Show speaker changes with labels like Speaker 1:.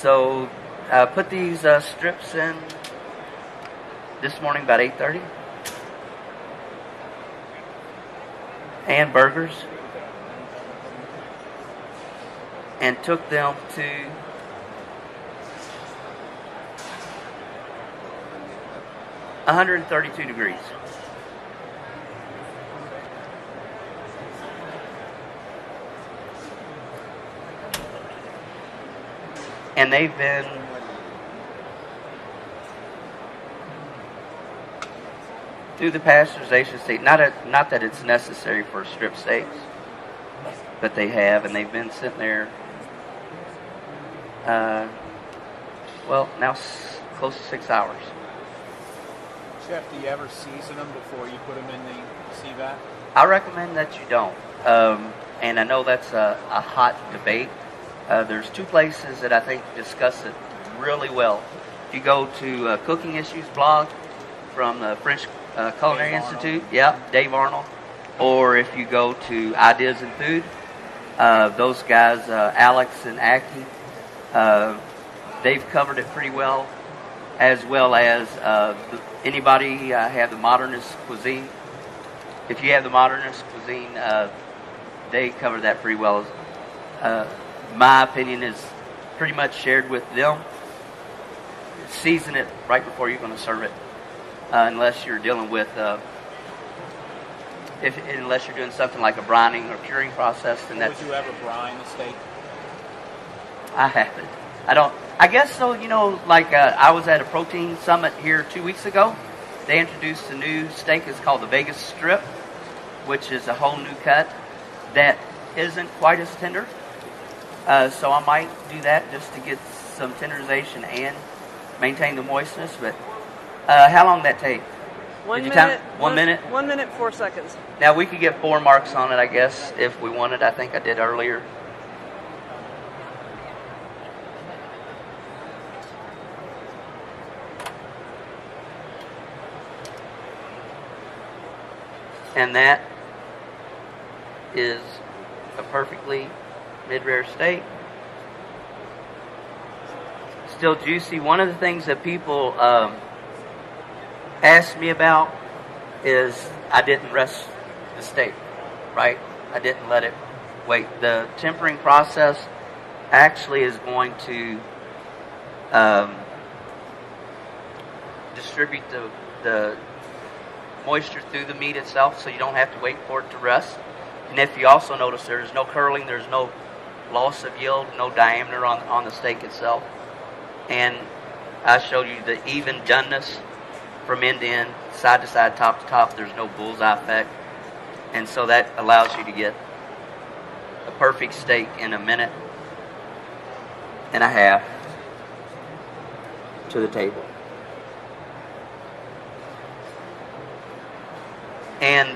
Speaker 1: So put these strips in this morning about 8:30. And burgers. And took them to 132 degrees. And they've been through the pasteurization state. Not that it's necessary for strip steaks, but they have, and they've been sitting there. Now close to 6 hours.
Speaker 2: Chef, do you ever season them before you put them in the CVap?
Speaker 1: I recommend that you don't. And I know that's a hot debate. There's two places that I think discuss it really well. If you go to Cooking Issues blog from the French Culinary Institute, Dave Arnold, or if you go to Ideas in Food, those guys, Alex and Aki, they've covered it pretty well as anybody have the modernist cuisine. If you have the modernist cuisine, they cover that pretty well. My opinion is pretty much shared with them. Season it right before you're going to serve it, unless you're dealing with, unless you're doing something like a brining or curing process. Then
Speaker 2: Would you ever brine a steak?
Speaker 1: I haven't. I don't. I guess so. I was at a protein summit here 2 weeks ago. They introduced a new steak. It's called the Vegas Strip, which is a whole new cut that isn't quite as tender. So I might do that just to get some tenderization and maintain the moistness. But how long did that take?
Speaker 3: 1 minute.
Speaker 1: 1 minute?
Speaker 3: 1 minute, 4 seconds.
Speaker 1: Now we could get 4 marks on it, I guess, if we wanted. I think I did earlier. And that is a perfectly mid-rare steak. Still juicy. One of the things that people ask me about is I didn't rest the steak, right? I didn't let it wait. The tempering process actually is going to distribute the moisture through the meat itself, so you don't have to wait for it to rest. And if you also notice, there's no curling, there's no loss of yield, no diameter on the steak itself. And I showed you the even doneness from end to end, side to side, top to top. There's no bullseye effect. And so that allows you to get a perfect steak in a minute and a half to the table. And